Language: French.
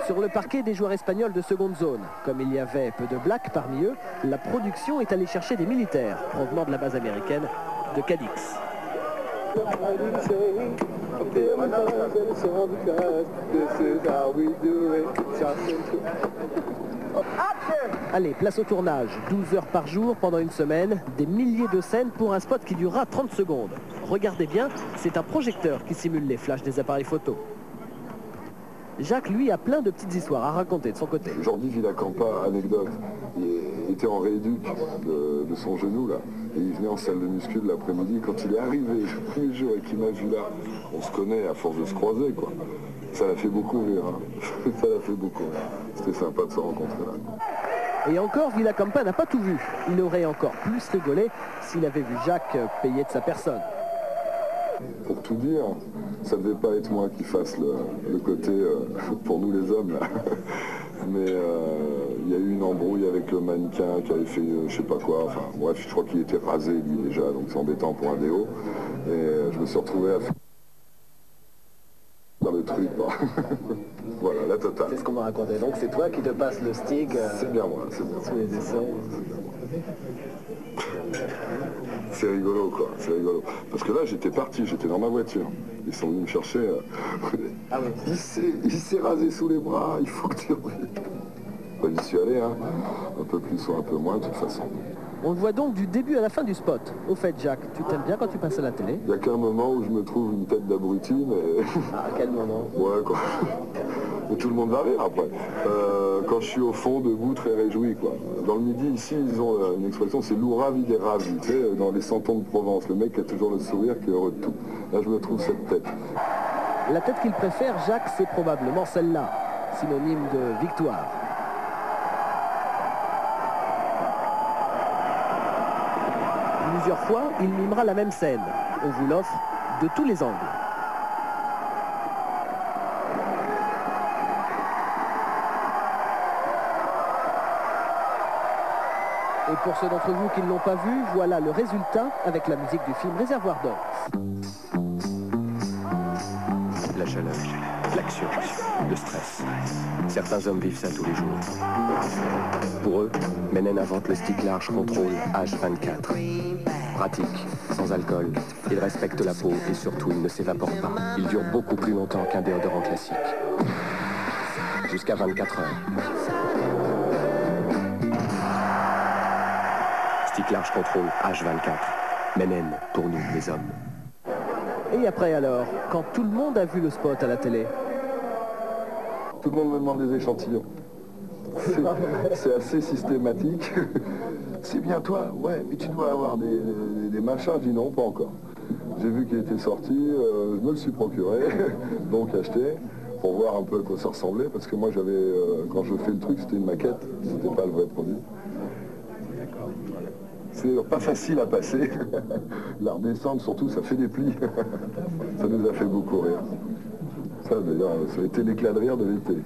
Sur le parquet des joueurs espagnols de seconde zone, comme il y avait peu de blacks parmi eux, la production est allée chercher des militaires provenant de la base américaine de Cadix. Allez, place au tournage. 12 heures par jour pendant une semaine, des milliers de scènes pour un spot qui durera 30 secondes. Regardez bien, c'est un projecteur qui simule les flashs des appareils photo. Jacques, lui, a plein de petites histoires à raconter de son côté. Jordi Villacampa, anecdote, il était en rééduque de son genou là, et il venait en salle de muscu l'après-midi. Quand il est arrivé le premier jour et qu'il m'a vu là, on se connaît à force de se croiser quoi. Ça l'a fait beaucoup rire, hein. Ça l'a fait beaucoup rire. C'était sympa de se rencontrer là. Et encore, Villacampa n'a pas tout vu. Il aurait encore plus rigolé s'il avait vu Jacques payer de sa personne. Pour tout dire, ça ne devait pas être moi qui fasse le côté pour nous les hommes là. Mais il y a eu une embrouille avec le mannequin qui avait fait je sais pas quoi. Enfin bref, je crois qu'il était rasé lui déjà, donc c'est embêtant pour un déo. Et je me suis retrouvé à faire dans le truc. Voilà, la totale. C'est ce qu'on m'a raconté. Donc c'est toi qui te passes le stick C'est bien moi, c'est bien. sous les aisselles. C'est rigolo quoi, c'est rigolo. Parce que là j'étais parti, j'étais dans ma voiture. Ils sont venus me chercher. Ah oui. Il s'est rasé sous les bras, il faut que tu... Ben, j'y suis allé, hein. Un peu plus ou un peu moins de toute façon. On le voit donc du début à la fin du spot. Au fait, Jacques, tu t'aimes bien quand tu passes à la télé? Il n'y a qu'un moment où je me trouve une tête d'abruti, mais... Ah, à quel moment? Ouais, quoi. Mais tout le monde va rire après. Quand je suis au fond, debout, très réjoui, quoi. Dans le Midi, ici, ils ont une expression, c'est l'ouravi des ravis, tu sais, dans les santons de Provence. Le mec qui a toujours le sourire, qui est heureux de tout. Là, je me trouve cette tête. La tête qu'il préfère, Jacques, c'est probablement celle-là, synonyme de victoire. Plusieurs fois, il mimera la même scène. On vous l'offre de tous les angles. Et pour ceux d'entre vous qui ne l'ont pas vu, voilà le résultat avec la musique du film Réservoir Dogs. La chaleur, l'action, le stress. Certains hommes vivent ça tous les jours. Pour eux, Menen invente le stick large contrôle H24. Pratique, sans alcool, il respecte la peau et surtout il ne s'évapore pas. Il dure beaucoup plus longtemps qu'un déodorant classique. Jusqu'à 24 heures. Stick large contrôle H24. Menen pour nous les hommes. Et après alors, quand tout le monde a vu le spot à la télé? Tout le monde me demande des échantillons. C'est assez systématique. C'est bien toi? Ouais, mais tu dois avoir des machins. Je dis non, pas encore. J'ai vu qu'il était sorti, je me le suis procuré, donc acheté, pour voir un peu à quoi ça ressemblait, parce que moi j'avais, quand je fais le truc, c'était une maquette, c'était pas le vrai produit. C'est pas facile à passer. La redescendre, surtout, ça fait des plis. Ça nous a fait beaucoup rire. Ça, d'ailleurs, ça a été l'éclat de rire de l'été.